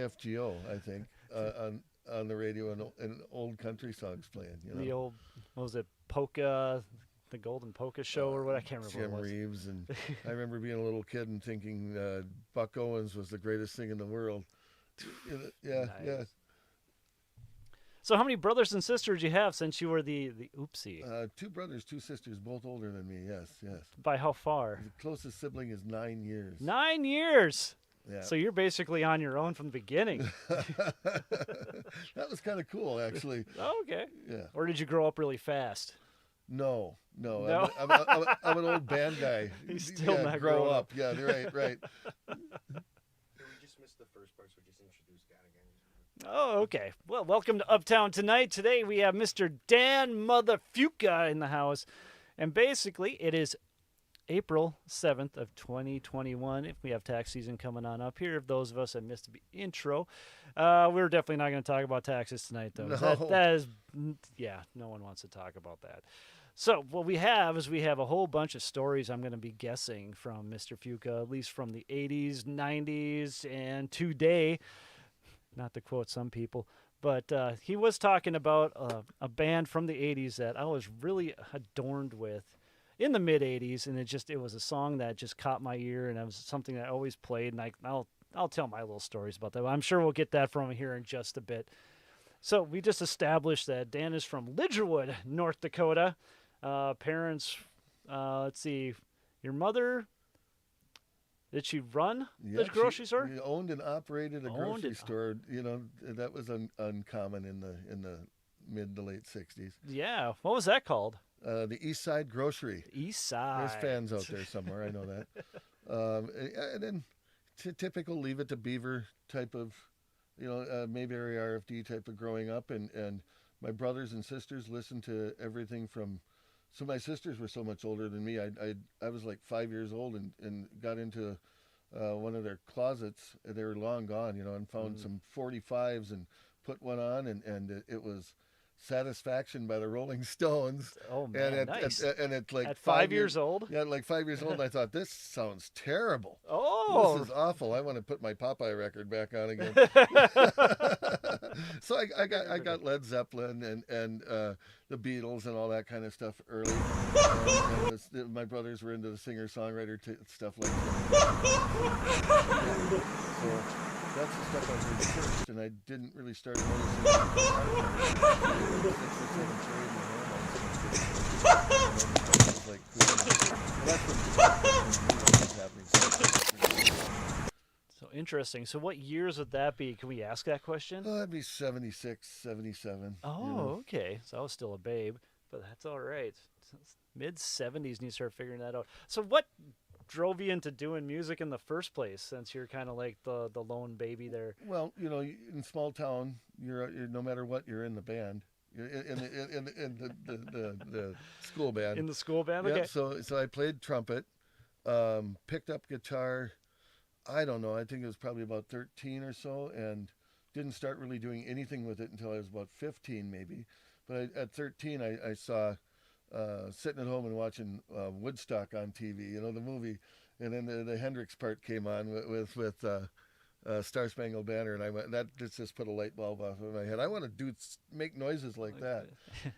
WFGO, I think, on the radio, and old country songs playing. The old, what was it, Polka, the Golden Polka Show, or what? I can't remember Jim what it was. Reeves, and I remember being a little kid and thinking Buck Owens was the greatest thing in the world. Yeah, Nice. yeah. So how many brothers and sisters you have since you were the oopsie? 2 brothers, 2 sisters, both older than me. Yes, yes. By how far? The closest sibling is 9 years. 9 years. Yeah. So you're basically on your own from the beginning. That was kind of cool, actually. Oh, okay. Yeah. Or did you grow up really fast? No. No? I'm an old band guy. He's still not grow growing up. Yeah, right. We just missed the first part, so just introduce God again. Oh, okay. Well, welcome to Uptown Tonight. Today we have Mr. Dan Mother Fuka in the house. And basically, it is April 7th of 2021. If we have tax season coming on up here, if those of us that missed the intro, we're definitely not going to talk about taxes tonight, though. No. That is, yeah, no one wants to talk about that. So what we have is we have a whole bunch of stories I'm going to be guessing from Mr. Fuka, at least from the 80s, 90s, and today. Not to quote some people, but he was talking about a band from the 80s that I was really adorned with in the mid 80s, and it was a song that just caught my ear, and it was something that I always played, and I'll tell my little stories about that. I'm sure we'll get that from here in just a bit. So we just established that Dan is from Lidgerwood, North Dakota. Parents, let's see, your mother, did she run the grocery store? She owned and operated a grocery store. That was uncommon in the mid to late 60s. Yeah. What was that called? The East Side Grocery. East Side. There's fans out there somewhere. I know that. And then typical Leave It to Beaver type of, Mayberry RFD type of growing up. And my brothers and sisters listened to everything from. So my sisters were so much older than me. I was like 5 years old and got into one of their closets. They were long gone, and found some 45s and put one on, and it was Satisfaction by the Rolling Stones. Oh, man, and nice. And it's like at 5 years old? Yeah, like 5 years old. And I thought, this sounds terrible. Oh. This is awful. I want to put my Popeye record back on again. So I got Led Zeppelin and the Beatles and all that kind of stuff early. My brothers were into the singer-songwriter stuff like that. So that's the stuff I heard first, and I didn't really start noticing So interesting. So what years would that be? Can we ask that question? That'd be 76, 77. Oh, okay. So I was still a babe, but that's all right. Mid 70s, and you start figuring that out. So what drove you into doing music in the first place, since you're kind of like the lone baby there? Well, in small town, you're no matter what, you're in the band. You're in the school band. In the school band, yeah, okay. So I played trumpet, picked up guitar. I don't know. I think it was probably about 13 or so, and didn't start really doing anything with it until I was about 15, maybe. But at 13, I saw. Sitting at home and watching Woodstock on TV, the movie, and then the Hendrix part came on with Star Spangled Banner, and I went. That just put a light bulb off in my head. I want to make noises like that.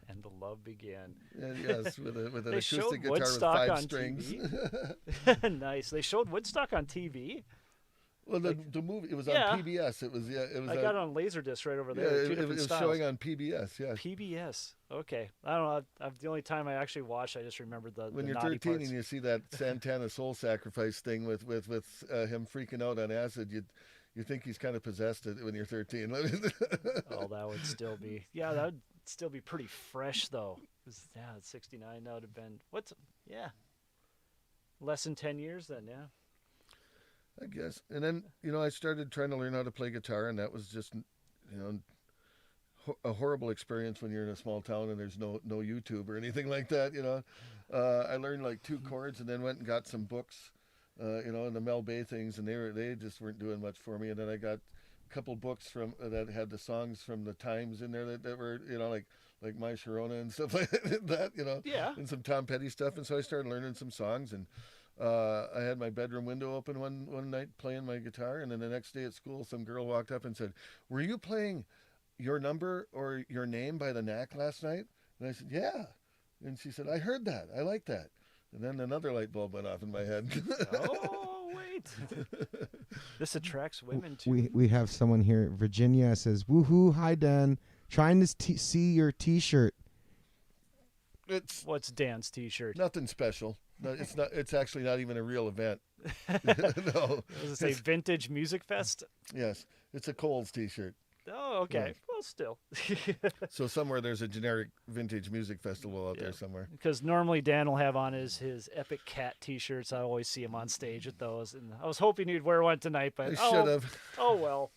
And the love began. Yes, with an They showed acoustic guitar Woodstock with 5 on strings. TV? Nice. They showed Woodstock on TV. Well, the movie, it was Yeah. on PBS. It was I got it on Laserdisc right over Yeah, there. Two it different was styles. showing on PBS. Yeah. PBS. Okay. I don't know. The only time I actually watched, I just remembered When the you're naughty 13 parts. and you see that Santana Soul Sacrifice thing with him freaking out on acid, you think he's kind of possessed when you're 13. Oh, that would still be. Yeah, that would still be pretty fresh though. 'Cause, yeah, it's 69. That would have been less than 10 years then. Yeah. I guess. And then, I started trying to learn how to play guitar, and that was just, a horrible experience when you're in a small town and there's no YouTube or anything like that, I learned like 2 chords and then went and got some books, and the Mel Bay things, and they just weren't doing much for me. And then I got a couple books that had the songs from the Times in there that were, like My Sharona and stuff like that, Yeah. and some Tom Petty stuff. And so I started learning some songs, and I had my bedroom window open one night playing my guitar, and then the next day at school, some girl walked up and said, "Were you playing Your Number or Your Name by the Knack last night?" And I said, "Yeah." And she said, "I heard that. I like that." And then another light bulb went off in my head. Oh, wait. This attracts women too. We have someone here. Virginia says, "Woohoo! Hi, Dan. Trying to see your T-shirt." It's What's Dan's T-shirt? nothing special. No, it's not. It's actually not even a real event. No. Does it say Vintage Music Fest? Yes, it's a Coles T-shirt. Oh, okay. Yeah. Well, still. So somewhere there's a generic vintage music festival out there somewhere. Because normally Dan will have on his Epic Cat T-shirts. I always see him on stage with those, and I was hoping he'd wear one tonight, but I should have. Oh well.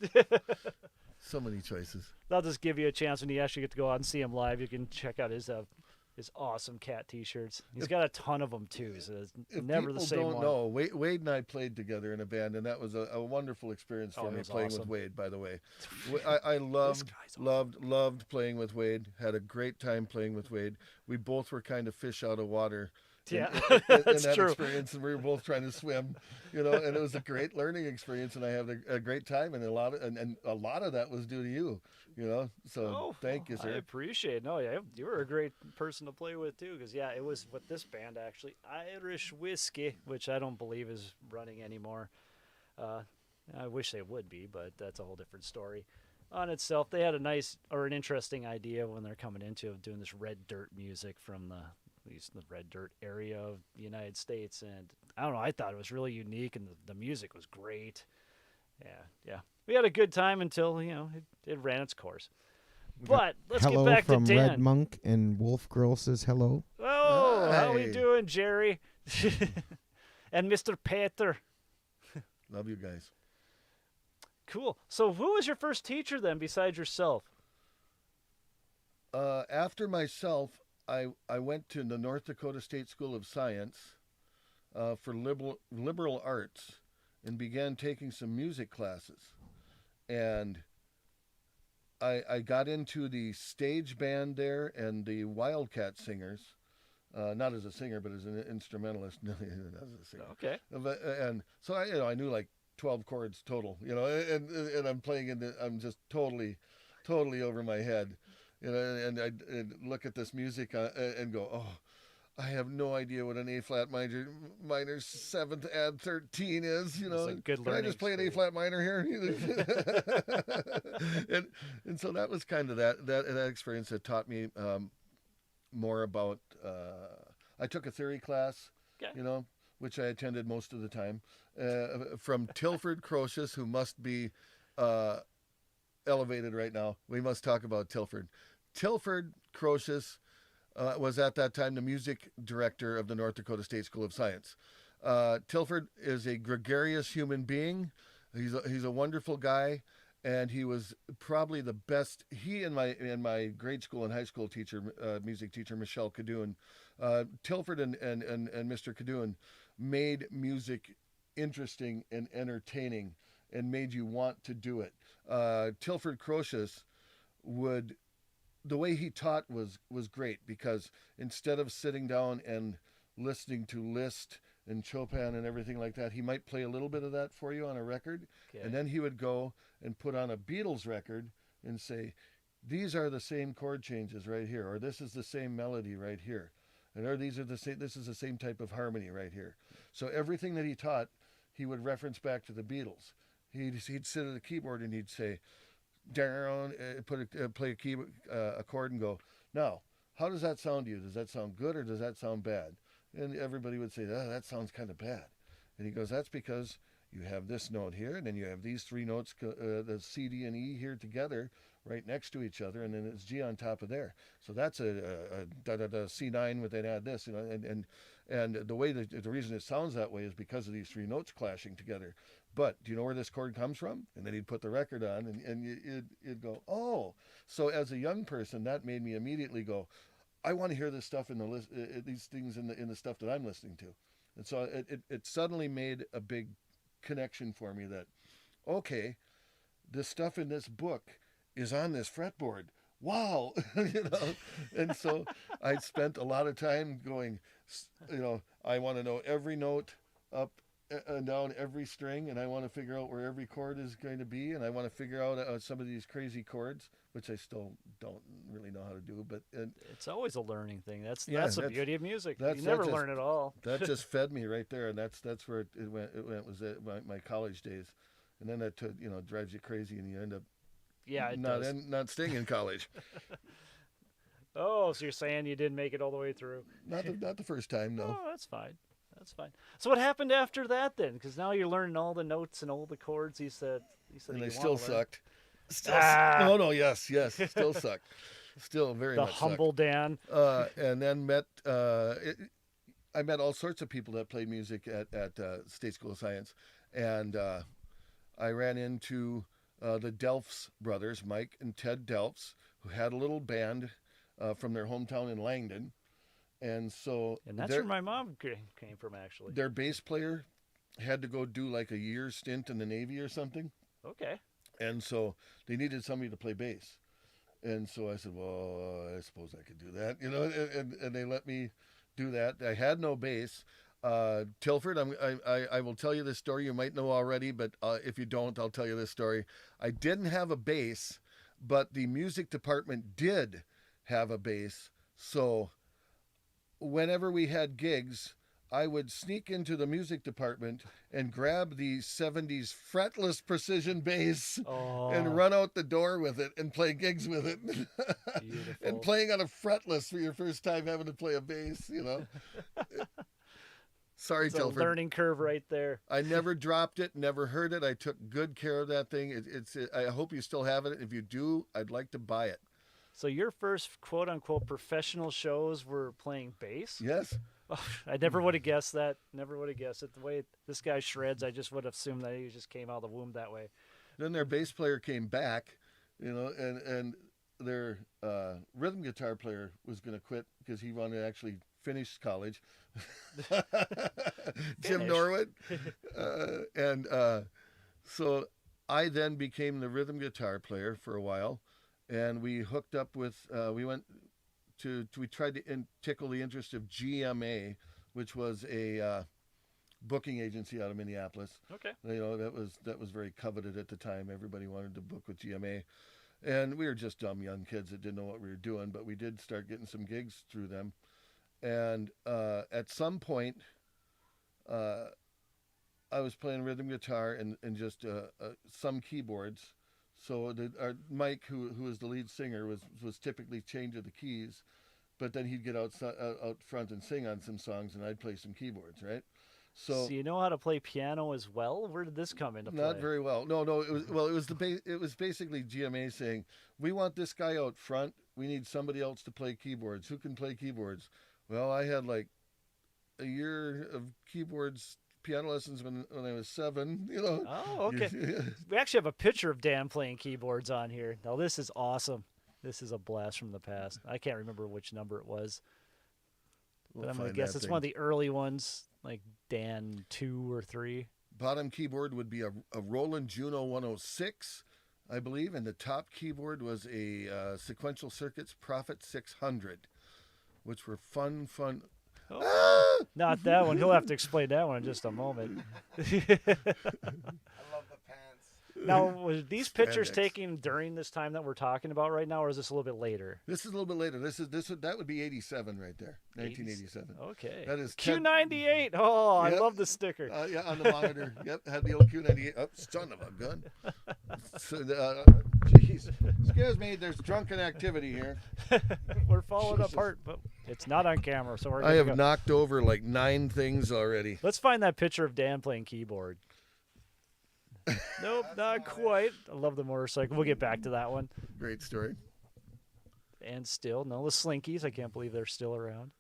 So many choices. I'll just give you a chance when you actually get to go out and see him live. You can check out his awesome cat T-shirts. He's got a ton of them too, so it's If never the people same don't one. know, Wade and I played together in a band, and that was a wonderful experience for it me was playing awesome. with Wade. By the way, I loved guy's awesome. loved playing with Wade. Had a great time playing with Wade. We both were kind of fish out of water. Yeah, in that's that true. experience, and we were both trying to swim, and it was a great learning experience, and I had a great time, and a lot of that was due to you, So thank you, I sir. appreciate it. No, yeah, you were a great person to play with too, because it was with this band actually, Irish Whiskey, which I don't believe is running anymore. I wish they would be, but that's a whole different story. On itself, they had an interesting idea when they're coming into doing this red dirt music from the red dirt area of the United States, and I don't know, I thought it was really unique, and the music was great. Yeah. We had a good time until, it ran its course. But let's Hello get back to from Dan. Red Monk, and Wolf Girl says hello. Oh, how we Hi. doing, Jerry? And Mr. Peter. Love you guys. Cool. So who was your first teacher then, besides yourself? After myself, I went to the North Dakota State School of Science for liberal arts and began taking some music classes. And I got into the stage band there and the Wildcat Singers, not as a singer, but as an instrumentalist, not as a singer. Okay. And so I knew like 12 chords total, and I'm playing I'm just totally over my head. And I'd look at this music and go, oh, I have no idea what an A flat minor 7th add 13 is. It's a good Can I learning just play an A experience. flat minor here? and so that was kind of that experience that taught me more about. I took a theory class, Okay. Which I attended most of the time, from Tilford Crocius, who must be elevated right now. We must talk about Tilford. Tilford Crocius was at that time the music director of the North Dakota State School of Science. Tilford is a gregarious human being. He's a wonderful guy, and he was probably the best. He and my grade school and high school teacher, music teacher Michelle Cadoon, Tilford and Mr. Cadoon made music interesting and entertaining, and made you want to do it. Tilford Crocius the way he taught was great, because instead of sitting down and listening to Liszt and Chopin and everything like that, he might play a little bit of that for you on a record, Okay. and then he would go and put on a Beatles record and say, these are the same chord changes right here, or this is the same melody right here, and or this is the same type of harmony right here. So everything that he taught, he would reference back to the Beatles. He'd sit at the keyboard and he'd say, down, play a chord and go, now, how does that sound to you? Does that sound good or does that sound bad? And everybody would say, oh, that sounds kind of bad. And he goes, that's because you have this note here, and then you have these three notes, the C, D, and E here together, right next to each other, and then it's G on top of there. So that's a C9, but then add this, and the way the reason it sounds that way is because of these three notes clashing together. But do you know where this chord comes from? And then he'd put the record on, and you'd go, oh. So as a young person, that made me immediately go, I want to hear this stuff in the list, these things in the stuff that I'm listening to. And so it suddenly made a big connection for me that, okay, the stuff in this book is on this fretboard. Wow, And so I spent a lot of time going, I want to know every note up and down every string, and I want to figure out where every chord is going to be, and I want to figure out some of these crazy chords, which I still don't really know how to do. But it's always a learning thing. That's the beauty of music. You never learn it all. That just fed me right there, and that's where it went. It was my college days, and then that drives you crazy, and you end up not staying in college. Oh, so you're saying you didn't make it all the way through? Not the first time, no. Oh, that's fine. That's fine. So what happened after that then? Because now you're learning all the notes and all the chords. He said. And they still sucked. Yes, still sucked. Still very much the humble sucked. Dan. And then I met all sorts of people that played music at State School of Science, and I ran into the Delphs brothers, Mike and Ted Delphs, who had a little band from their hometown in Langdon. And that's where my mom came from, actually. Their bass player had to go do like a year stint in the Navy or something. Okay. And so they needed somebody to play bass. And so I said, well, I suppose I could do that, and they let me do that. I had no bass. Tilford, I will tell you this story. You might know already, but if you don't, I'll tell you this story. I didn't have a bass, but the music department did have a bass. So whenever we had gigs, I would sneak into the music department and grab the 70s fretless precision bass and run out the door with it and play gigs with it. Beautiful. And playing on a fretless for your first time having to play a bass, Sorry, it's Tilford. A learning curve right there. I never dropped it, never heard it. I took good care of that thing. I hope you still have it. If you do, I'd like to buy it. So your first quote-unquote professional shows were playing bass? Yes. Oh, I never would have guessed that. Never would have guessed it. The way this guy shreds, I just would have assumed that he just came out of the womb that way. Then their bass player came back, and their rhythm guitar player was going to quit because he wanted to actually finish college. Jim Norwood. So I then became the rhythm guitar player for a while, and we hooked up with, we tried to tickle the interest of GMA, which was a booking agency out of Minneapolis. Okay. That was very coveted at the time. Everybody wanted to book with GMA. And we were just dumb young kids that didn't know what we were doing, but we did start getting some gigs through them. And at some point, I was playing rhythm guitar and just some keyboards. So our Mike, who was the lead singer, was typically changing the keys, but then he'd get out front and sing on some songs, and I'd play some keyboards, right? So you know how to play piano as well? Where did this come into play? Not very well. No. It was basically GMA saying, we want this guy out front. We need somebody else to play keyboards. Who can play keyboards? Well, I had like a year of keyboards. Piano lessons when I was 7, Oh, okay. We actually have a picture of Dan playing keyboards on here. Now, this is awesome. This is a blast from the past. I can't remember which number it was. But I'm going to guess it's one of the early ones, like Dan 2 or 3. Bottom keyboard would be a Roland Juno 106, I believe, and the top keyboard was a Sequential Circuits Prophet 600, which were fun. Oh, not that one. He'll have to explain that one in just a moment. I love the pants. Now, were these pictures taken during this time that we're talking about right now, or is this a little bit later? This is a little bit later. That would be 87 right there, 1987. Okay. That is Q98. Oh, yep. I love the sticker. Yeah, on the monitor. Yep, had the old Q98. Oh, son of a gun. So, jeez. Excuse me, there's drunken activity here. We're falling apart, but it's not on camera, so we're good I have to go. knocked over like 9 things already. Let's find that picture of Dan playing keyboard. Nope, not quite. I love the motorcycle. We'll get back to that one. Great story. And still, no, the Slinkies. I can't believe they're still around.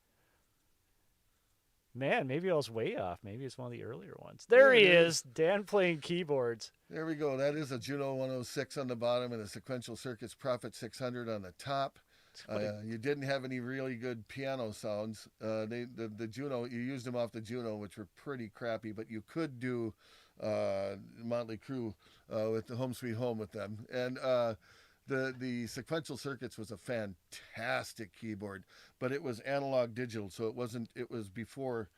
Man, maybe I was way off. Maybe it's one of the earlier ones. There he is, Dan playing keyboards. There we go. That is a Juno 106 on the bottom and a Sequential Circuits Prophet 600 on the top. You didn't have any really good piano sounds. The Juno, you used them off the Juno, which were pretty crappy, but you could do Motley Crue with the Home Sweet Home with them. And the Sequential Circuits was a fantastic keyboard, but it was analog digital, so it was before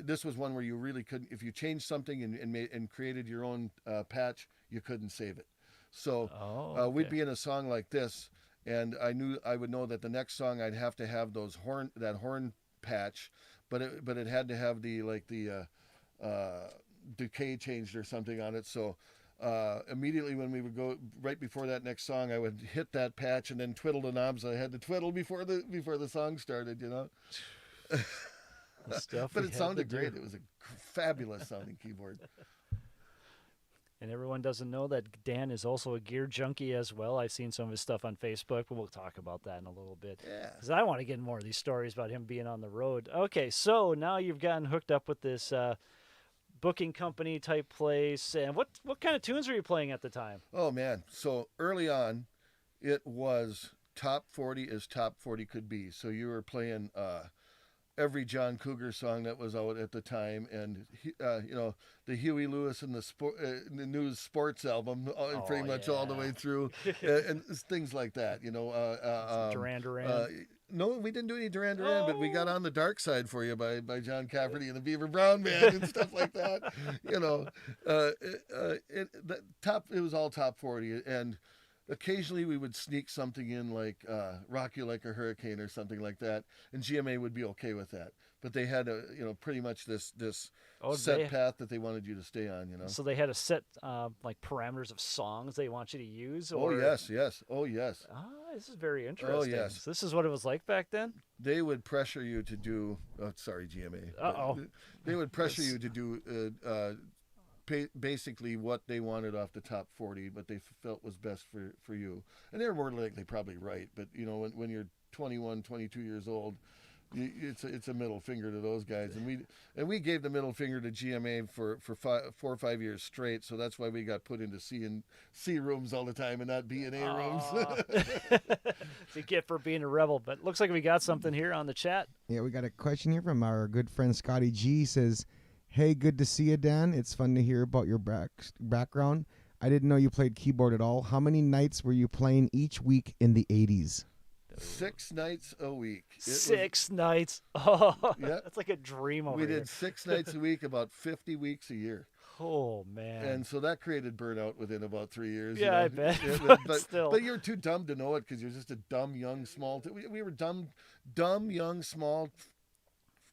This was one where you really couldn't, if you changed something and created your own patch, you couldn't save it. So we'd be in a song like this, and I would know that the next song I'd have to have that horn patch, but it had to have the decay changed or something on it. So immediately when we would go right before that next song, I would hit that patch and then twiddle the knobs I had to twiddle before the song started. But it sounded great. It was a fabulous sounding keyboard. And everyone doesn't know that Dan is also a gear junkie as well. I've seen some of his stuff on Facebook, but we'll talk about that in a little bit. Yeah. Because I want to get more of these stories about him being on the road. Okay, so now you've gotten hooked up with this booking company type place. And what kind of tunes were you playing at the time? Oh, man. So early on, it was top 40 as top 40 could be. So you were playing every John Cougar song that was out at the time, and the Huey Lewis and the News Sports album, pretty much all the way through, and things like that. Duran Duran. No, we didn't do any Duran Duran, but we got On the Dark Side for You by John Cafferty and the Beaver Brown Band and stuff like that. It was all top 40, and occasionally we would sneak something in like Rock You Like a Hurricane or something like that, and GMA would be okay with that. But they had pretty much this set path that they wanted you to stay on. So they had a set like parameters of songs they want you to use. Oh yes. Oh yes. Ah, this is very interesting. Oh yes. So this is what it was like back then. They would pressure you to do. Oh, sorry, GMA. They would pressure you to do. Basically what they wanted off the top 40, but they felt was best for you. And they're more likely probably right, but when you're 21, 22 years old, it's a middle finger to those guys. And we gave the middle finger to GMA for 4 or 5 years straight, so that's why we got put into C rooms all the time and not B and A rooms. It's a gift for being a rebel, but looks like we got something here on the chat. Yeah, we got a question here from our good friend Scotty G. Says, hey, good to see you, Dan. It's fun to hear about your background. I didn't know you played keyboard at all. How many nights were you playing each week in the 80s? 6 nights a week. 6 nights. Oh, yeah. That's like a dream over We here. did 6 nights a week, about 50 weeks a year. Oh, man. And so that created burnout within about 3 years. Yeah, I bet. But still. But you're too dumb to know it because you're just a dumb, young, small... We were dumb, young, small...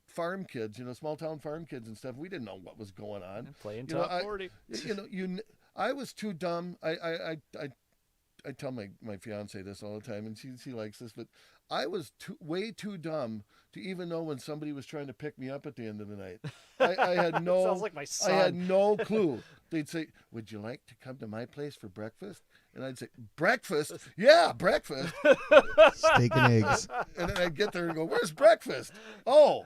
farm kids, small town farm kids and stuff. We didn't know what was going on. Playing top 40. I was too dumb. I tell my fiance this all the time, and she likes this, but I was way too dumb to even know when somebody was trying to pick me up at the end of the night. I had no. Sounds like my son. I had no clue. They'd say, "Would you like to come to my place for breakfast?" And I'd say, "Breakfast? Yeah, breakfast." Steak and eggs. And then I'd get there and go, "Where's breakfast?" Oh,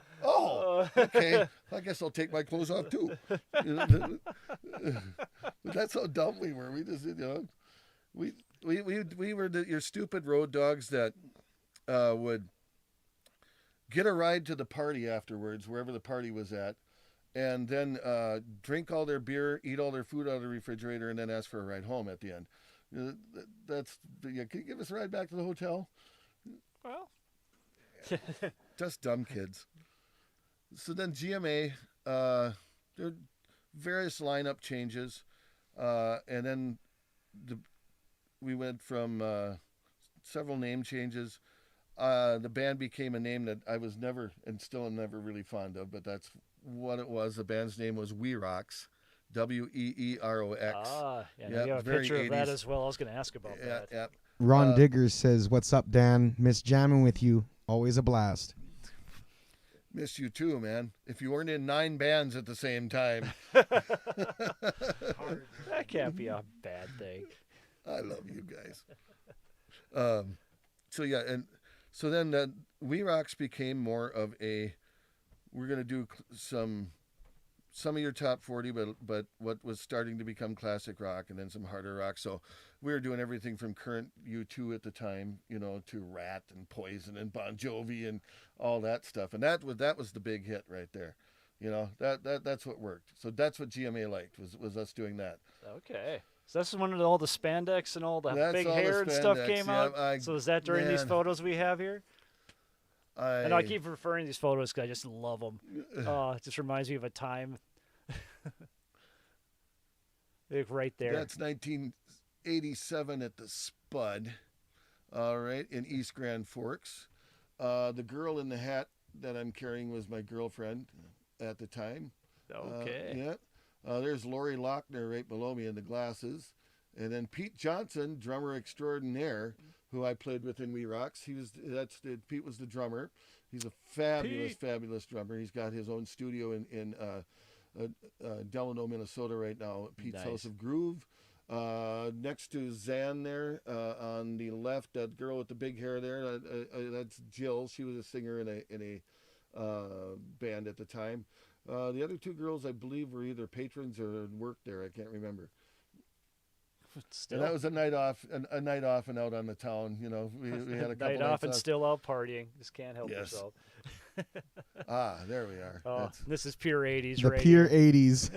okay. I guess I'll take my clothes off too. But that's how dumb we were. We just, we were your stupid road dogs that would get a ride to the party afterwards, wherever the party was at, and then drink all their beer, eat all their food out of the refrigerator, and then ask for a ride home at the end. Can you give us a ride back to the hotel? Well, just dumb kids. So then GMA, there were various lineup changes, and then we went from several name changes. The band became a name that I was never and still am never really fond of, but that's what it was. The band's name was Weerox. Weerox. You have a picture of that as well. I was going to ask about that. Yeah. Ron Diggers says, what's up, Dan? Miss jamming with you. Always a blast. Miss you too, man. If you weren't in 9 bands at the same time. That can't be a bad thing. I love you guys. And so then Weerox became more of a, we're going to do some of your top 40, but what was starting to become classic rock and then some harder rock. So we were doing everything from current U2 at the time, to Rat and Poison and Bon Jovi and all that stuff. And that was the big hit right there. That's what worked. So that's what GMA liked was us doing that. Okay. So that's when all the spandex and all the That's big all hair the and stuff spandex, came yeah, out. So is that during these photos we have here? And I keep referring to these photos because I just love them. It just reminds me of a time. Like right there. That's 1987 at the Spud. All right, in East Grand Forks. The girl in the hat that I'm carrying was my girlfriend at the time. Okay. Yeah. There's Lori Lochner right below me in the glasses. And then Pete Johnson, drummer extraordinaire, who I played with in We Rocks. Pete was the drummer. He's a fabulous drummer. He's got his own studio in Delano, Minnesota right now, Pete's Nice. House of Groove. Next to Zan there, on the left, that girl with the big hair there, that's Jill. She was a singer in a band at the time. The other two girls, I believe, were either patrons or worked there. I can't remember. Still. And that was a night off and out on the town. You know, we had a couple night off and nights still out partying. Just can't help Yes. yourself. There we are. Oh, That's- this is pure 80s The radio. pure 80s.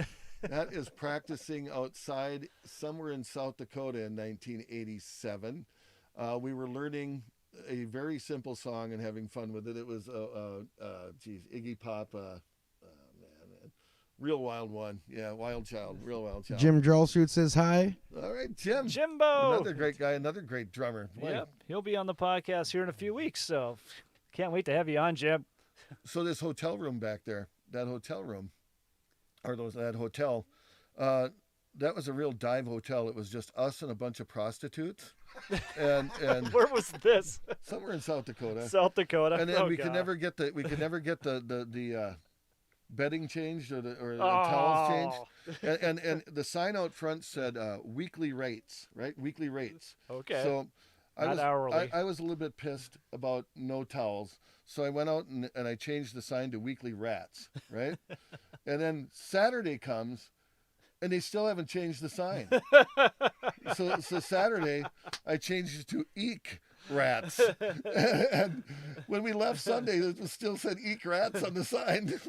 That is practicing outside somewhere in South Dakota in 1987. We were learning a very simple song and having fun with it. It was, Iggy Pop, Real Wild One. Yeah, Wild Child, Real Wild Child. Jim Drellshoot says hi. All right, Jim. Jimbo. Another great guy, another great drummer. Boy. Yep. He'll be on the podcast here in a few weeks, so can't wait to have you on, Jim. So this hotel room back there, that hotel, that was a real dive hotel. It was just us and a bunch of prostitutes, and Where was this? somewhere in South Dakota. South Dakota. And then Oh, we could God. never get the bedding changed or the towels changed. And the sign out front said weekly rates, right? Weekly rates. Okay. So Not hourly. I was a little bit pissed about no towels. So I went out and I changed the sign to weekly rats, right? And then Saturday comes and they still haven't changed the sign. so Saturday I changed it to eek rats. And when we left Sunday, it still said eek rats on the sign.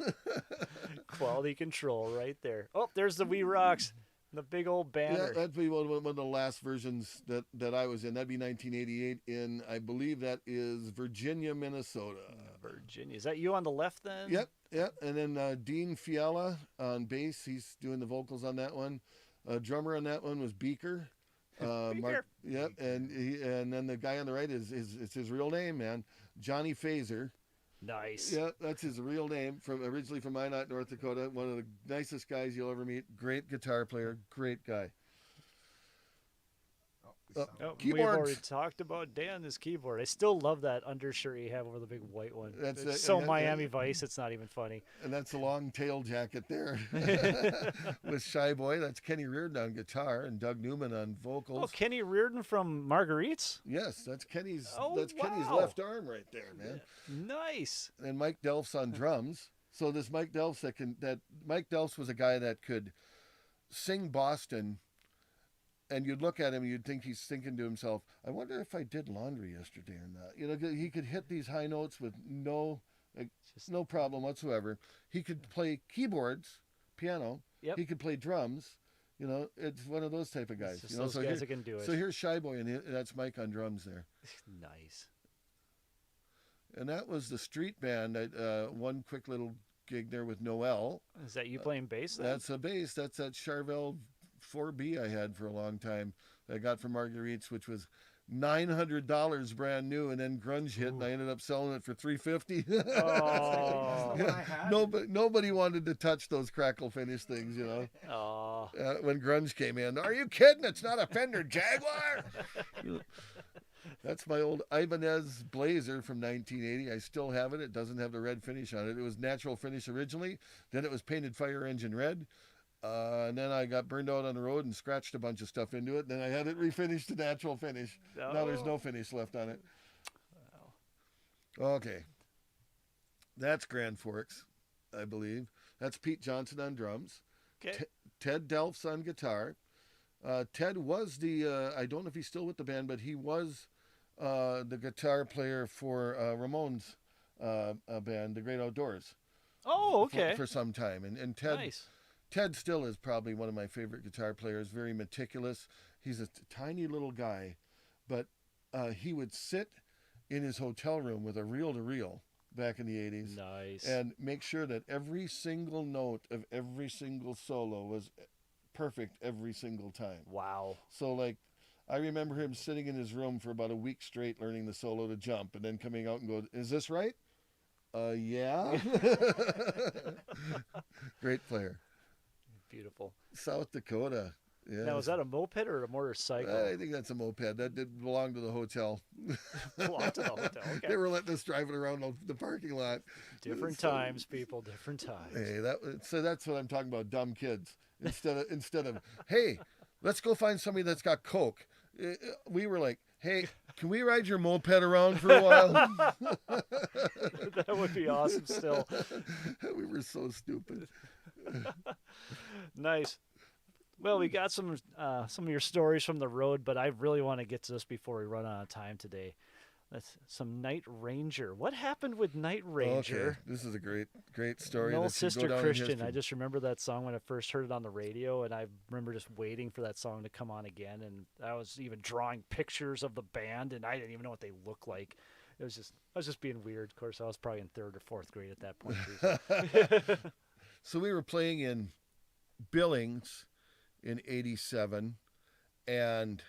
Quality control right there. Oh, there's the We Rocks. The big old Yeah, banner. that'd be one of the last versions that I was in. That'd be 1988 in, I believe that is Virginia, Minnesota. Virginia. Is that you on the left then? Yep. And then Dean Fiala on bass. He's doing the vocals on that one. Drummer on that one was Beaker. Beaker. Yep. And then the guy on the right it's his real name, man. Johnny Fazer. Nice. Yeah, that's his real name. Originally from Minot, North Dakota. One of the nicest guys you'll ever meet. Great guitar player. Great guy. Oh, we've Keyboards. already talked about Dan, this keyboard. I still love that undershirt you have over the big white one. That's It's it, so and Miami Vice, it's not even funny. And that's the long tail jacket there with Shy Boy. That's Kenny Reardon on guitar and Doug Newman on vocals. Oh, Kenny Reardon from Marguerite's? Yes, that's Kenny's. Oh, Kenny's wow. left arm right there, man. Nice. And Mike Delf's on drums. So this Mike Delf's Mike Delf's was a guy that could sing Boston, and you'd look at him and you'd think he's thinking to himself, "I wonder if I did laundry yesterday or not." You know, he could hit these high notes with no problem whatsoever. He could play keyboards, piano. Yep. He could play drums. You know, it's one of those type of guys. It's just You know, those guys that can do it. So here's Shy Boy, and that's Mike on drums there. Nice. And that was the street band. One quick little gig there with Noel. Is that you playing bass then? That's a bass. That's that Charvel 4B I had for a long time. That I got from Marguerite's, which was $900 brand new, and then grunge hit, and I ended up selling it for $350. Oh. Nobody wanted to touch those crackle finish things, you know. Oh. When grunge came in, are you kidding? It's not a Fender Jaguar. That's my old Ibanez Blazer from 1980. I still have it. It doesn't have the red finish on it. It was natural finish originally. Then it was painted fire engine red. And then I got burned out on the road and scratched a bunch of stuff into it. Then I had it refinished to natural finish. Now there's no finish left on it. Okay. That's Grand Forks, I believe. That's Pete Johnson on drums. Okay. Ted Delf's on guitar. Ted was I don't know if he's still with the band, but he was the guitar player for Ramones band, The Great Outdoors. Oh, okay. For some time. And Ted, Nice. Ted still is probably one of my favorite guitar players, very meticulous. He's a tiny little guy, but he would sit in his hotel room with a reel-to-reel back in the 80s. Nice. And make sure that every single note of every single solo was perfect every single time. Wow. So, like, I remember him sitting in his room for about a week straight learning the solo to jump and then coming out and go, is this right? Yeah. Great player. Beautiful. South Dakota. Yeah. Now, is that a moped or a motorcycle? I think that's a moped. That did belong to the hotel. Belonged to the hotel. Okay. They were letting us drive it around the parking lot. Different times, people. Different times. Hey, so that's what I'm talking about. Dumb kids. Instead of hey, let's go find somebody that's got Coke. We were like, hey, can we ride your moped around for a while? That would be awesome. Still. We were so stupid. Nice. Well, we got some of your stories from the road, but I really want to get to this before we run out of time today. That's some Night Ranger. What happened with Night Ranger? Okay, this is a great story. No that should go Sister down in Christian. history. I just remember that song when I first heard it on the radio, and I remember just waiting for that song to come on again. And I was even drawing pictures of the band, and I didn't even know what they looked like. I was just being weird. Of course, I was probably in 3rd or 4th grade at that point. Too, so. So we were playing in Billings in '87, and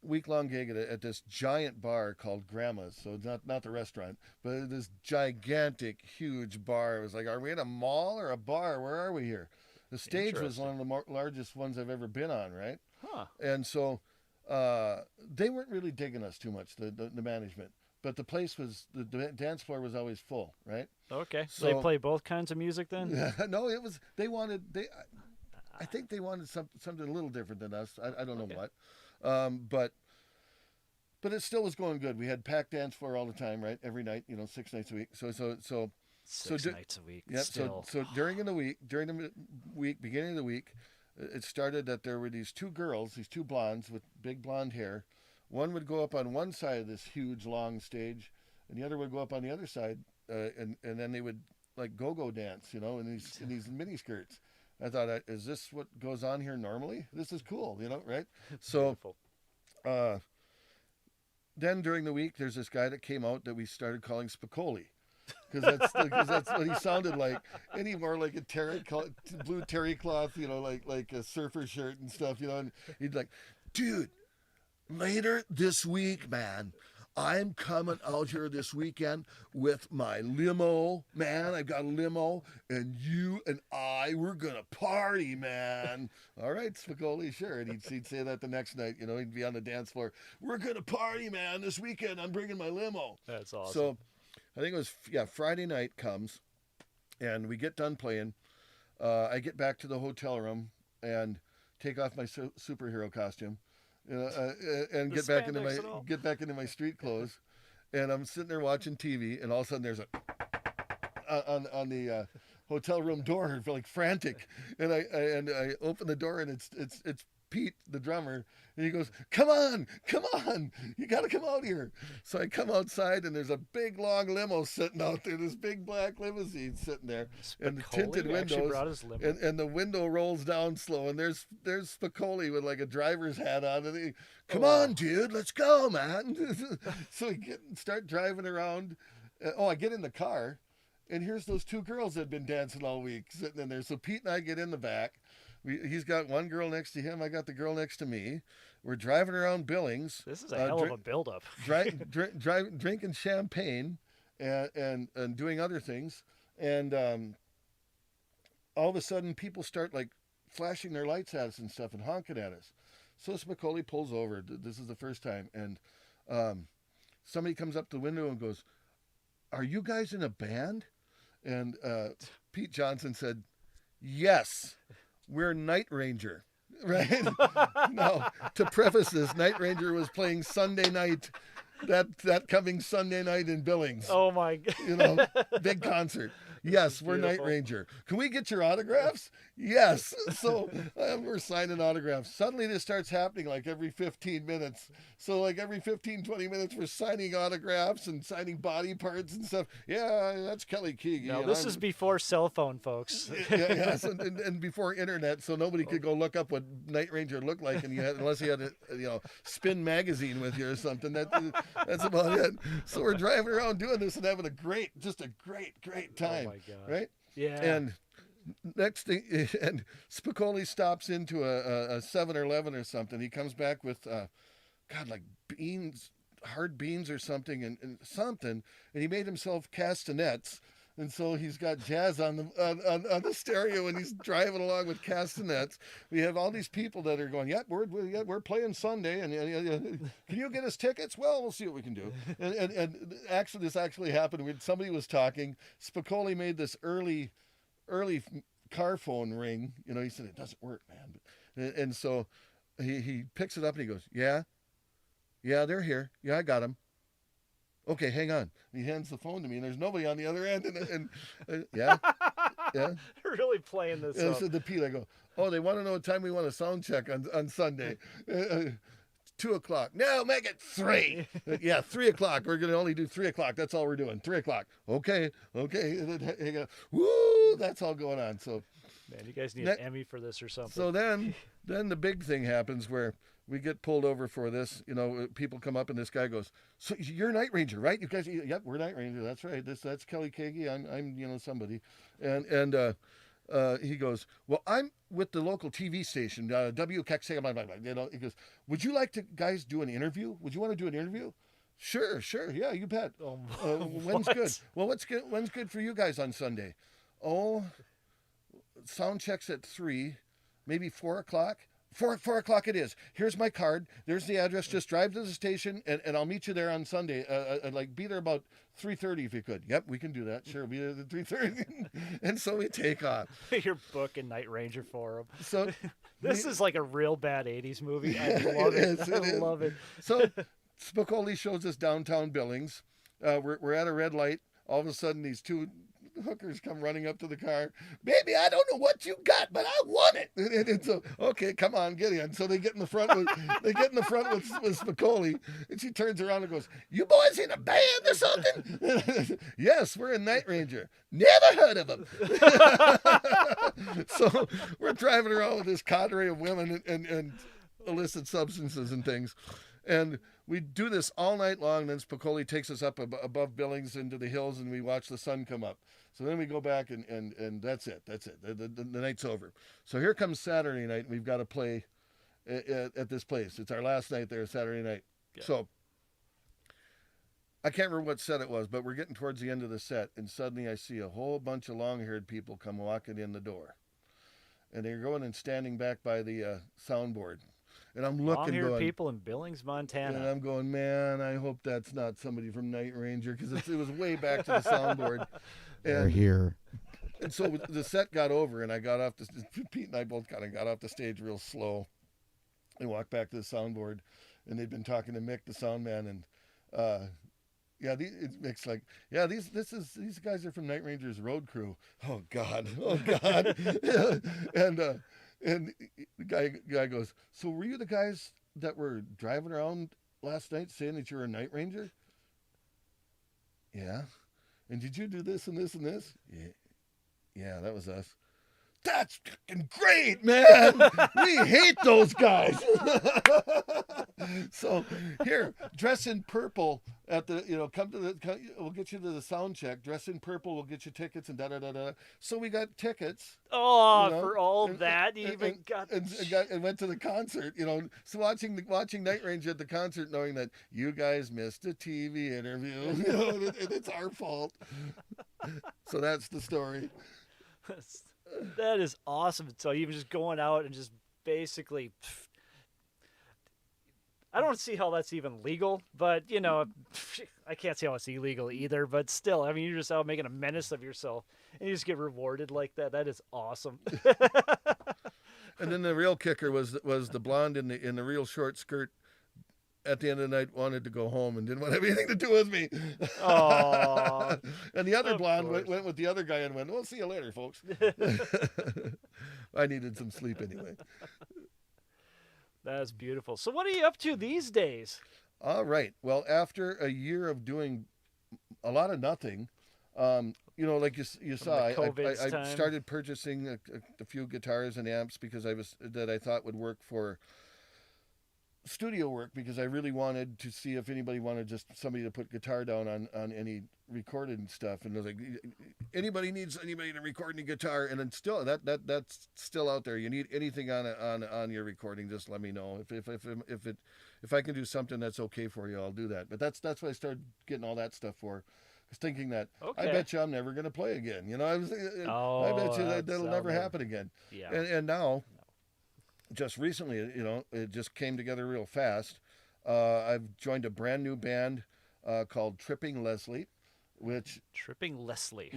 week-long gig at this giant bar called Grandma's. So it's not the restaurant, but this gigantic, huge bar. It was like, are we at a mall or a bar? Where are we here? The stage was one of the largest ones I've ever been on, right? Huh. And so they weren't really digging us too much, the management. But the place was, the dance floor was always full, right? Okay. So they play both kinds of music then? No, I think they wanted something a little different than us. I don't know what. But it still was going good. We had packed dance floor all the time, right? Every night, 6 nights a week. So 6 nights a week. Yeah. Still. So during the week, beginning of the week, it started that there were these two girls, these two blondes with big blonde hair. One would go up on one side of this huge long stage, and the other would go up on the other side, and then they would like go dance, in these mini skirts. I thought, is this what goes on here normally? This is cool, right? So, then during the week, there's this guy that came out that we started calling Spicoli, because that's what he sounded like, and he wore like a blue terry cloth, like a surfer shirt and stuff, and he'd like, dude, later this week, man, I'm coming out here this weekend with my limo, man. I've got a limo, and you and I, we're going to party, man. All right, Spicoli, sure. And he'd say that the next night, he'd be on the dance floor. We're going to party, man, this weekend. I'm bringing my limo. That's awesome. So I think it was, Friday night comes, and we get done playing. I get back to the hotel room and take off my superhero costume. And get back into my street clothes, and I'm sitting there watching TV, and all of a sudden there's on the hotel room door, like frantic, and I open the door, and it's Pete, the drummer, and he goes, come on, you got to come out here. So I come outside, and there's a big long limo sitting out there, this big black limousine sitting there, and the tinted windows, and the window rolls down slow, and there's Spicoli with like a driver's hat on, and he, come on, dude, let's go, man. So we start driving around. I get in the car, and here's those two girls that had been dancing all week sitting in there. So Pete and I get in the back. He's got one girl next to him. I got the girl next to me. We're driving around Billings. This is a hell of a buildup. Drinking champagne and doing other things. And all of a sudden, people start like flashing their lights at us and stuff and honking at us. So Spicoli pulls over. This is the first time. And somebody comes up to the window and goes, are you guys in a band? And Pete Johnson said, yes. We're Night Ranger, right? Now, to preface this, Night Ranger was playing Sunday night, that coming Sunday night in Billings. Oh my God! Big concert. Yes, we're Night beautiful. Ranger. Can we get your autographs? Yes. So we're signing autographs. Suddenly this starts happening like every 15 minutes. So like every 15, 20 minutes, we're signing autographs and signing body parts and stuff. Yeah, that's Kelly Keegan. No, this is before cell phone, folks. Yes, and before internet, so nobody could go look up what Night Ranger looked like, and unless you had a Spin magazine with you or something. That's about it. So we're driving around doing this and having a great time. Oh my God. Right? Yeah. And next thing, and Spicoli stops into a 7-Eleven or something. He comes back with like beans, hard beans or something, and something, and he made himself castanets. And so he's got jazz on the stereo, and he's driving along with castanets. We have all these people that are going, "Yep, we're playing Sunday, and can you get us tickets?" Well, we'll see what we can do. And actually, this actually happened. Somebody was talking. Spicoli made this early car phone ring. He said it doesn't work, man. And so he picks it up and he goes, "Yeah, they're here. Yeah, I got them. Okay, hang on." And he hands the phone to me, and there's nobody on the other end. And yeah. Really playing this And I up. said to Pete, I go, "Oh, they want to know what time we want a sound check on Sunday." 2:00. No, make it 3. Yeah, 3:00. We're going to only do 3:00. That's all we're doing. 3:00. Okay. And then, woo, that's all going on. So, Man, you guys need an Emmy for this or something. so then the big thing happens where we get pulled over for this. People come up and this guy goes, "So you're Night Ranger, right? You guys?" "Yep, we're Night Ranger. That's right. That's Kelly Keegan. I'm somebody." And he goes, "Well, I'm with the local TV station, WKX, blah, blah, blah." He goes, "Would you like to guys do an interview? Would you want to do an interview?" Sure. Yeah, you bet. When's what? good? Well, when's good for you guys on Sunday? Oh, sound checks at 3, maybe 4:00. 4:00 it is. Here's my card. There's the address. Just drive to the station, and I'll meet you there on Sunday. Be there about 3:30 if you could." "Yep, we can do that. Sure, be there at 3:30. And so we take off. You're booking Night Ranger for him. So This is like a real bad 80s movie. I love it. is, I it is. love it. So Spicoli shows us downtown Billings. We're at a red light. All of a sudden, these two hookers come running up to the car. "Baby, I don't know what you got, but I want it." And so, "Okay, come on, get in." So they get in the front with Spicoli, and she turns around and goes, "You boys in a band or something?" "Yes, we're in Night Ranger." "Never heard of them." So we're driving around with this cadre of women and illicit substances and things. And we do this all night long. Then Spicoli takes us up above Billings into the hills, and we watch the sun come up. So then we go back, and that's it. The night's over. So here comes Saturday night, and we've got to play at this place. It's our last night there, Saturday night. Yeah. So I can't remember what set it was, but we're getting towards the end of the set, and suddenly I see a whole bunch of long-haired people come walking in the door. And they're going and standing back by the soundboard. And I'm looking, Long-haired people in Billings, Montana. and I'm going, man, I hope that's not somebody from Night Ranger, because it was way back to the soundboard. They're here. And so the set got over, and I got off Pete and I both kind of got off the stage real slow and walked back to the soundboard, and they'd been talking to Mick, the sound man, and Mick's like, "Yeah, these guys are from Night Ranger's road crew." Oh God. And the guy goes, "So were you the guys that were driving around last night saying that you're a Night Ranger?" "Yeah." "And did you do this and this and this?" Yeah, that was us." "That's fucking great, man. We hate those guys." So here, dress in purple at the, we'll get you to the sound check. Dress in purple, we'll get you tickets and da-da-da-da. So we got tickets. Oh, You know, for all and- that, you even got... and went to the concert, So watching Night Ranger at the concert, knowing that you guys missed a TV interview, and it's our fault. So that's the story. That is awesome. So even just going out and just basically... I don't see how that's even legal, but, I can't see how it's illegal either. But still, I mean, you're just out making a menace of yourself, and you just get rewarded like that. That is awesome. And then the real kicker was the blonde in the real short skirt at the end of the night wanted to go home and didn't want to have anything to do with me. Aw, And the other of blonde course. went with the other guy and went, "Well, see you later, folks." I needed some sleep anyway. That's beautiful. So what are you up to these days? All right. Well, after a year of doing a lot of nothing, like you saw, I COVID's time. started purchasing a few guitars and amps because I thought would work for studio work, because I really wanted to see if anybody wanted just somebody to put guitar down on any recorded stuff. And I was like, anybody needs anybody to record any guitar, and then still that's still out there. You need anything on your recording, just let me know. If I can do something that's okay for you, I'll do that. But that's what I started getting all that stuff for. I was thinking that I bet you I'm never going to play again. I was I bet you that'll never happen again. Yeah. And now, just recently, it just came together real fast. I've joined a brand new band called Tripping Leslie, which Tripping Leslie.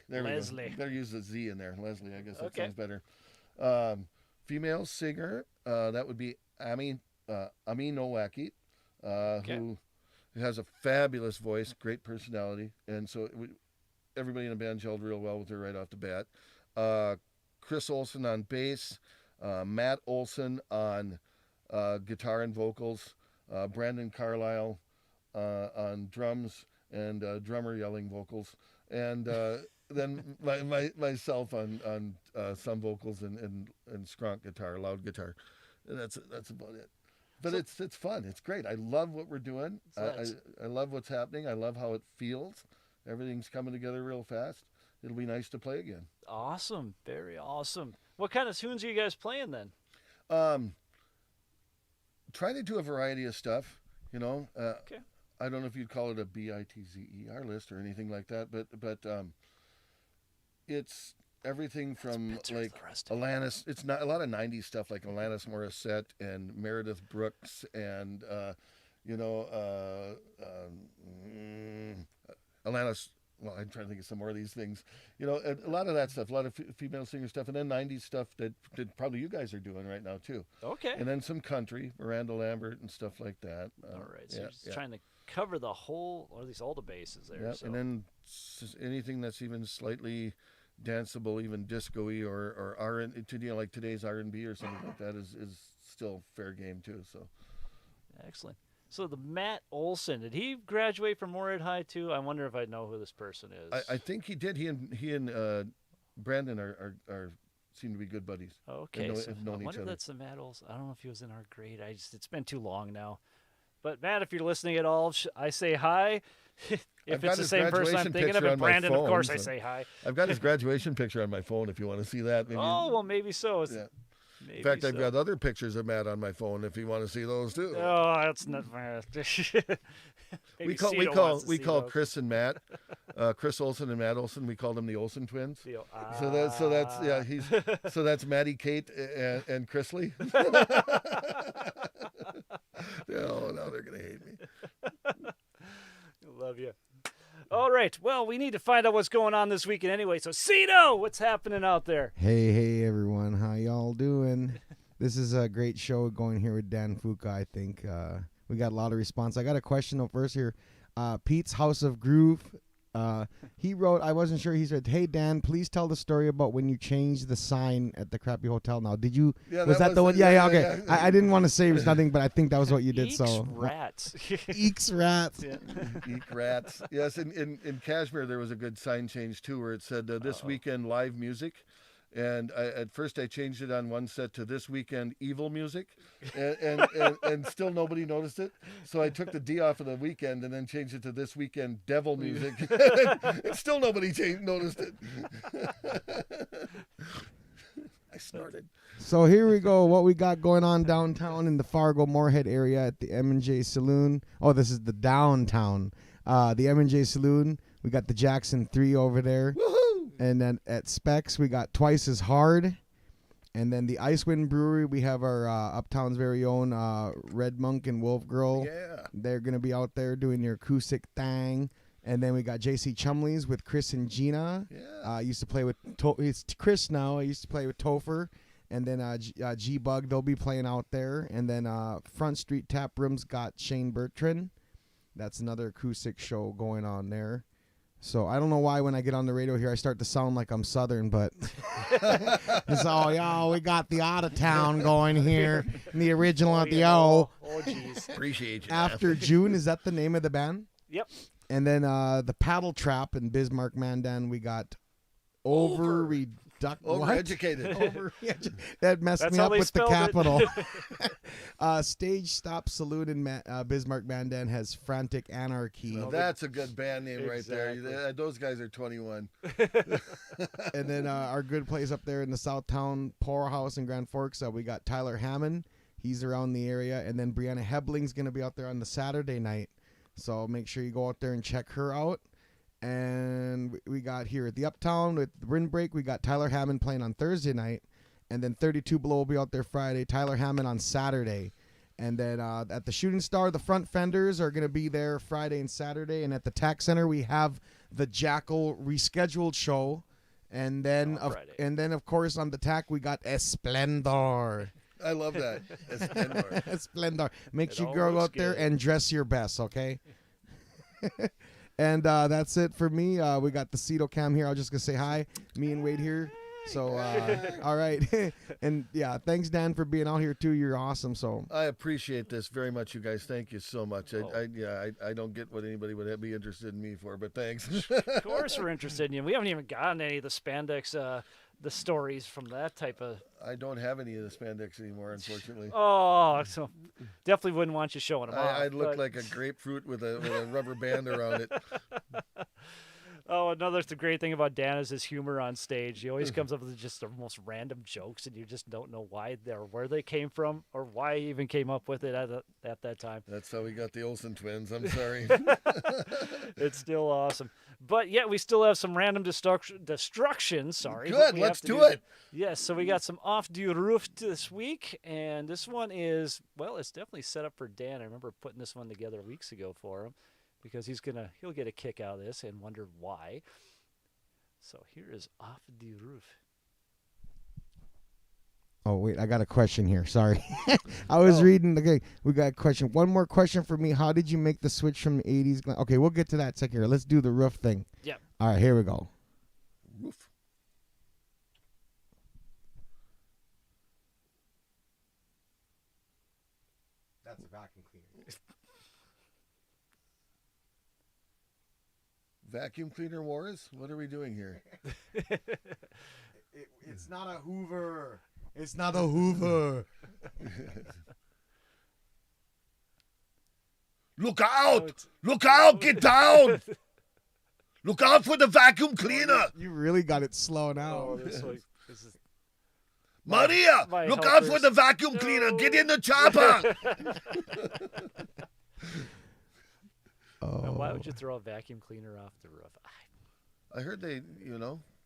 There Leslie. we go. Better use the Z in there. Leslie, I guess that Okay. sounds better. Female singer, that would be Ami Nowacki, who has a fabulous voice, great personality, and so everybody in the band gelled real well with her right off the bat. Chris Olson on bass, Matt Olson on guitar and vocals, Brandon Carlisle on drums and drummer yelling vocals, and then myself on some vocals and skronk guitar, loud guitar. And that's about it. But it's fun. It's great. I love what we're doing. I love what's happening. I love how it feels. Everything's coming together real fast. It'll be nice to play again. Awesome. Very awesome. What kind of tunes are you guys playing then? Try to do a variety of stuff, Okay. I don't know if you'd call it a BITZER list or anything like that, but it's everything from like Alanis. It's not a lot of '90s stuff like Alanis Morissette and Meredith Brooks and Alanis. Well, I'm trying to think of some more of these things. A lot of that stuff, a lot of female singer stuff, and then '90s stuff that probably you guys are doing right now too. Okay. And then some country, Miranda Lambert and stuff like that. All right. So you're just trying to cover the whole, or at least all the bases there. Yeah, So. and then anything that's even slightly danceable, even disco-y or like today's R&B or something like that is still fair game too. So Excellent. So the Matt Olson, did he graduate from Moorhead High too? I wonder if I know who this person is. I think he did. He and Brandon are seem to be good buddies. Okay, have so known I each wonder if other. that's the Matt Olson. I don't know if he was in our grade. It's been too long now. But Matt, if you're listening at all, I say hi. I've If got it's the his same person I'm graduation thinking of, picture and on my Brandon, of phone, course, I so- say hi. I've got his graduation picture on my phone if you want to see that. Maybe. Oh, well, maybe so. Yeah. Maybe In fact, so. I've got other pictures of Matt on my phone if you want to see those too. Oh, that's not fair. we call Chris and Matt, Chris Olson and Matt Olson. We call them the Olson twins. So that's Maddie, Kate, and Chrisley. Oh, now they're gonna hate me. Love you. All right. Well, we need to find out what's going on this weekend anyway. So, Cito, what's happening out there? Hey everyone, how y'all doing? This is a great show going here with Dan Fuka. I think we got a lot of response. I got a question though first here. Pete's House of Groove. He wrote, I wasn't sure. He said, "Hey Dan, please tell the story about when you changed the sign at the crappy hotel." Now, did you? Yeah, was that the one? Yeah, okay. yeah. I didn't want to say it was nothing, but I think that was what you did. Eeks So rats. Eeks rats. Yeah. Eek rats. Yes, in Kashmir there was a good sign change too, where it said this weekend live music, and at first I changed it on one set to this weekend evil music, and still nobody noticed it. So I took the D off of the weekend and then changed it to this weekend devil music, and still nobody noticed it. I snorted. So here we go. What we got going on downtown in the Fargo Moorhead area at the M&J Saloon. Oh, this is the downtown. The M&J Saloon. We got the Jackson 3 over there. Woohoo! And then at Specs, we got Twice as Hard. And then the Icewind Brewery, we have our Uptown's very own Red Monk and Wolf Girl. Yeah. They're going to be out there doing their acoustic thing. And then we got JC Chumley's with Chris and Gina. Yeah. I used to play with it's Chris now. I used to play with Topher. And then G-Bug, they'll be playing out there. And then Front Street Tap Room's got Shane Bertrand. That's another acoustic show going on there. So I don't know why when I get on the radio here I start to sound like I'm Southern, but so we got the out of town going here, and the original at the O. Oh, jeez. Appreciate you. After June, is that the name of the band? Yep. And then the Paddle Trap in Bismarck, Mandan, we got Overeducated. That messed That's me how up they with the spelled it. capital. Stage Stop Saloon in Bismarck, Mandan has Frantic Anarchy. Well, that's a good band name right Exactly. there. Those guys are 21. And then our good place up there in the Southtown Powerhouse in Grand Forks, we got Tyler Hammond. He's around the area. And then Brianna Hebling's going to be out there on the Saturday night. So make sure you go out there and check her out. And we got here at the Uptown with Windbreak, we got Tyler Hammond playing on Thursday night. And then 32 Below will be out there Friday. Tyler Hammond on Saturday. And then at the Shooting Star, the Front Fenders are going to be there Friday and Saturday. And at the Tax Center, we have the Jackal rescheduled show. And then, of course, on the TAC, we got Esplendor. I love that. Esplendor. Esplendor. Make It sure all you go looks out there good. and dress your best, okay? And that's it for me. We got the Cedo Cam here. I was just going to say hi. Me and Wade here. So, all right. And, yeah, thanks, Dan, for being out here, too. You're awesome. So I appreciate this very much, you guys. Thank you so much. Oh. I don't get what anybody would be interested in me for, but thanks. Of course we're interested in you. We haven't even gotten any of the spandex, the stories from that type of... I don't have any of the spandex anymore, unfortunately. Oh, so definitely wouldn't want you showing them off. I look but- like a grapefruit with a rubber band around it. Oh, another the great thing about Dan is his humor on stage. He always comes up with just the most random jokes, and you just don't know why or where they came from or why he even came up with it at that time. That's how we got the Olsen twins. I'm sorry. It's still awesome. But yeah, we still have some random destruction. Sorry. Good, We let's have to do it. Yes, so we got some off the roof this week, and this one is, well, it's definitely set up for Dan. I remember putting this one together weeks ago for him because he'll get a kick out of this and wonder why. So here is off the roof. Oh, wait, I got a question here. Sorry. I was reading. Okay, we got a question. One more question for me. How did you make the switch from the 80s? Okay, we'll get to that second here. Let's do the roof thing. Yeah. All right, here we go. Roof. That's a vacuum cleaner. Vacuum cleaner wars? What are we doing here? It's not a Hoover. It's not a Hoover. Look out! Look out! Get down! Look out for the vacuum cleaner! You really got it slow now. Oh, this is Maria! my Look out for helpers. the vacuum cleaner! Get in the chopper! Now, why would you throw a vacuum cleaner off the roof? I heard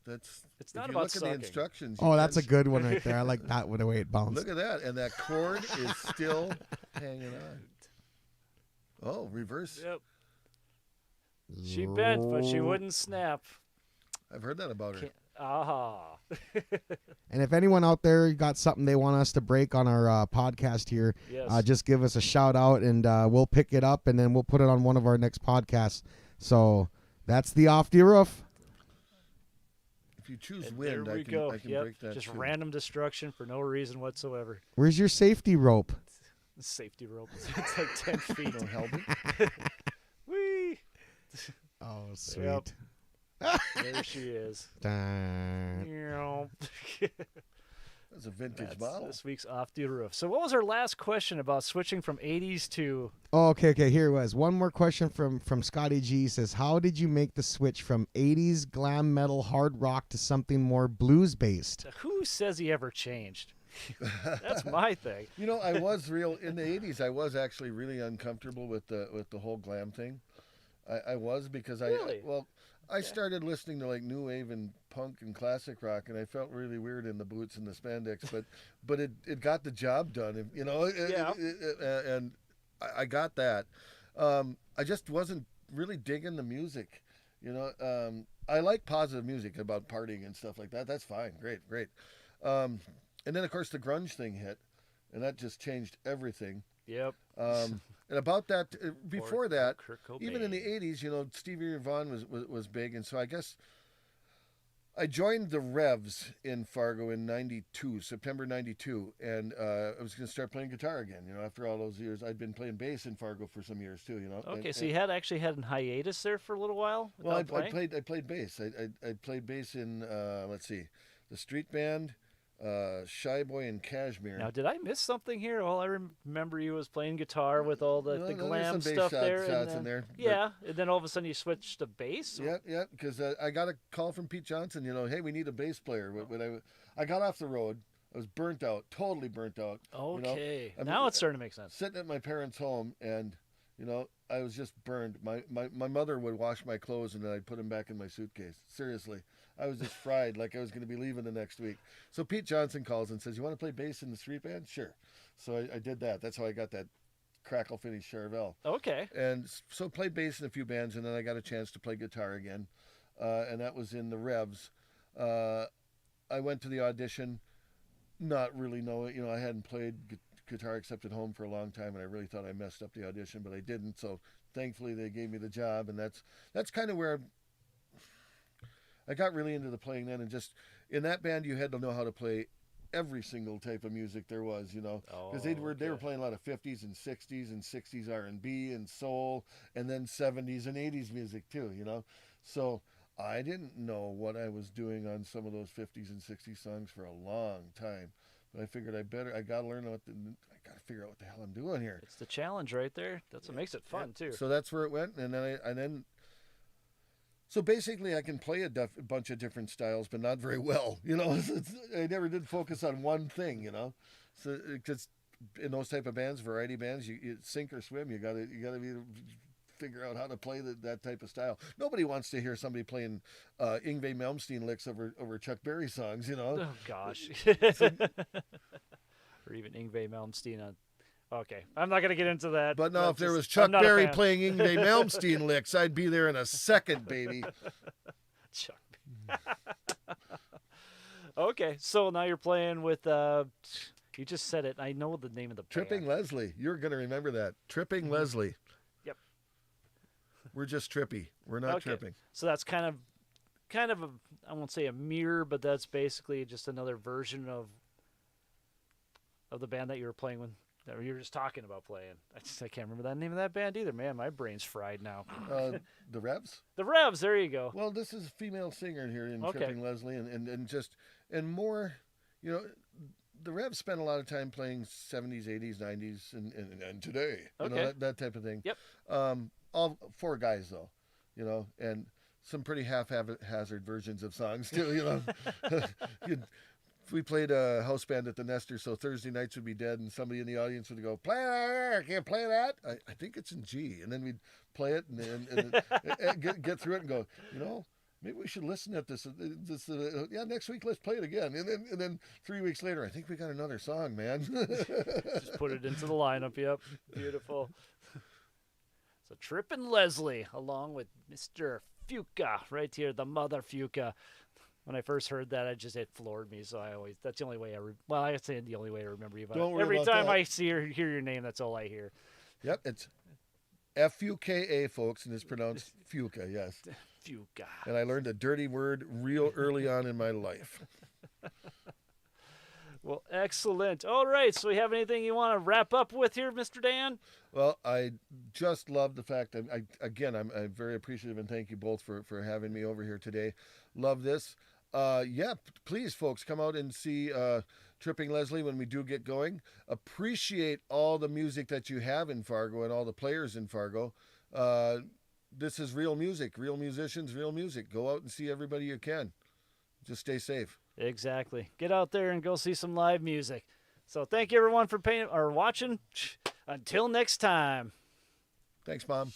that's... It's if not you about look at the sucking. instructions... Oh, you that's a can- good one right there. I like that one, the way it bounced. Look at that. And that cord is still hanging on. Oh, reverse. Yep. She bent, but she wouldn't snap. I've heard that about her. Can't- Aha. And if anyone out there got something they want us to break on our podcast here, Yes. just give us a shout out and we'll pick it up and then we'll put it on one of our next podcasts. So that's the off the roof. If you choose And wind, there we I can, go. I can Yep. break that Just too. random destruction for no reason whatsoever. Where's your safety rope? Safety rope. It's like 10 feet. No helmet. Whee! Oh, sweet. Yep. There she is. Dun. That's a vintage That's bottle. this week's off the roof. So what was our last question about switching from 80s to... Oh, okay. Here it was. One more question from Scotty G. He says, how did you make the switch from 80s glam metal hard rock to something more blues based? Who says he ever changed? That's my thing. You know, I was in the 80s. I was actually really uncomfortable with the whole glam thing. I was because Really? I started listening to like new wave and punk and classic rock, and I felt really weird in the boots and the spandex. But it got the job done. You know, Yeah. and I got that. I just wasn't really digging the music. You know, I like positive music about partying and stuff like that. That's fine, great. and then of course the grunge thing hit, and that just changed everything. Yep. And about that, before that, Kurt Cobain. even in the '80s, Stevie Ray Vaughan was big, and so I guess I joined the Revs in Fargo in '92, September '92, and I was going to start playing guitar again. After all those years, I'd been playing bass in Fargo for some years too. Okay, so you had actually had a hiatus there for a little while. Well, I playing? played bass. I played bass in let's see, the street band, Shy Boy and Cashmere. Now, did I miss something here? All I remember you was playing guitar with all the glam there's some stuff bass there. shots in there. Yeah, and then all of a sudden you switched to bass? Yeah, because I got a call from Pete Johnson, hey, we need a bass player. When I got off the road, I was burnt out, totally burnt out. Okay, now it's starting to make sense. Sitting at my parents' home, and, I was just burned. My mother would wash my clothes, and then I'd put them back in my suitcase. Seriously. I was just fried, like I was going to be leaving the next week. So Pete Johnson calls and says, "You want to play bass in the street band?" Sure. So I did that. That's how I got that crackle finish Charvel. Okay. And so played bass in a few bands, and then I got a chance to play guitar again, and that was in the Revs. I went to the audition, not really knowing, I hadn't played guitar except at home for a long time, and I really thought I messed up the audition, but I didn't. So thankfully they gave me the job, and that's kind of where I got really into the playing then. And just in that band, you had to know how to play every single type of music there was, because they were playing a lot of 50s and 60s R&B and soul, and then 70s and 80s music too, So I didn't know what I was doing on some of those 50s and 60s songs for a long time, but I figured I got to learn I got to figure out what the hell I'm doing here. It's the challenge right there. That's what makes it fun too. So that's where it went, and then. So basically, I can play a bunch of different styles, but not very well. I never did focus on one thing. So because in those type of bands, variety bands, you sink or swim. You gotta figure out how to play that type of style. Nobody wants to hear somebody playing Yngwie Malmsteen licks over Chuck Berry songs. Oh gosh. Or even Yngwie Malmsteen on. Okay, I'm not going to get into that. But no, if there was Chuck Berry playing Yngwie Malmsteen licks, I'd be there in a second, baby. Chuck. Okay, so now you're playing with, you just said it. I know the name of the band. Tripping Leslie. You're going to remember that. Tripping Leslie. Yep. We're just trippy. We're not tripping. So that's kind of a, I won't say a mirror, but that's basically just another version of the band that you were playing with. That you were just talking about playing. I can't remember the name of that band either. Man, my brain's fried now. The Revs? The Revs, there you go. Well, this is a female singer here in Tripping Leslie, and more, the Revs spent a lot of time playing 70s, 80s, 90s, and today. That type of thing. Yep. All four guys, though, and some pretty haphazard versions of songs, too, We played a house band at the Nestor, so Thursday nights would be dead, and somebody in the audience would go, "Play that! I can't play that. I think it's in G." And then we'd play it and get through it and go, maybe we should listen at this. Next week let's play it again. And then 3 weeks later, I think we got another song, man. Just put it into the lineup. Yep, beautiful. So Trippin' Leslie, along with Mr. Fuka, right here, the mother Fuka. When I first heard that, it floored me. So that's the only way I say the only way I remember you. But every time I hear your name, that's all I hear. Yep, it's Fuka, folks, and it's pronounced Fuka, yes. Fuka. And I learned a dirty word real early on in my life. Well, excellent. All right, so we have anything you want to wrap up with here, Mr. Dan? Well, I just love the fact that, I'm very appreciative, and thank you both for having me over here today. Love this. Please, folks, come out and see Tripping Leslie when we do get going. Appreciate all the music that you have in Fargo and all the players in Fargo. This is real music, real musicians, real music. Go out and see everybody you can. Just stay safe. Exactly. Get out there and go see some live music. So thank you, everyone, for watching. Until next time. Thanks, Mom.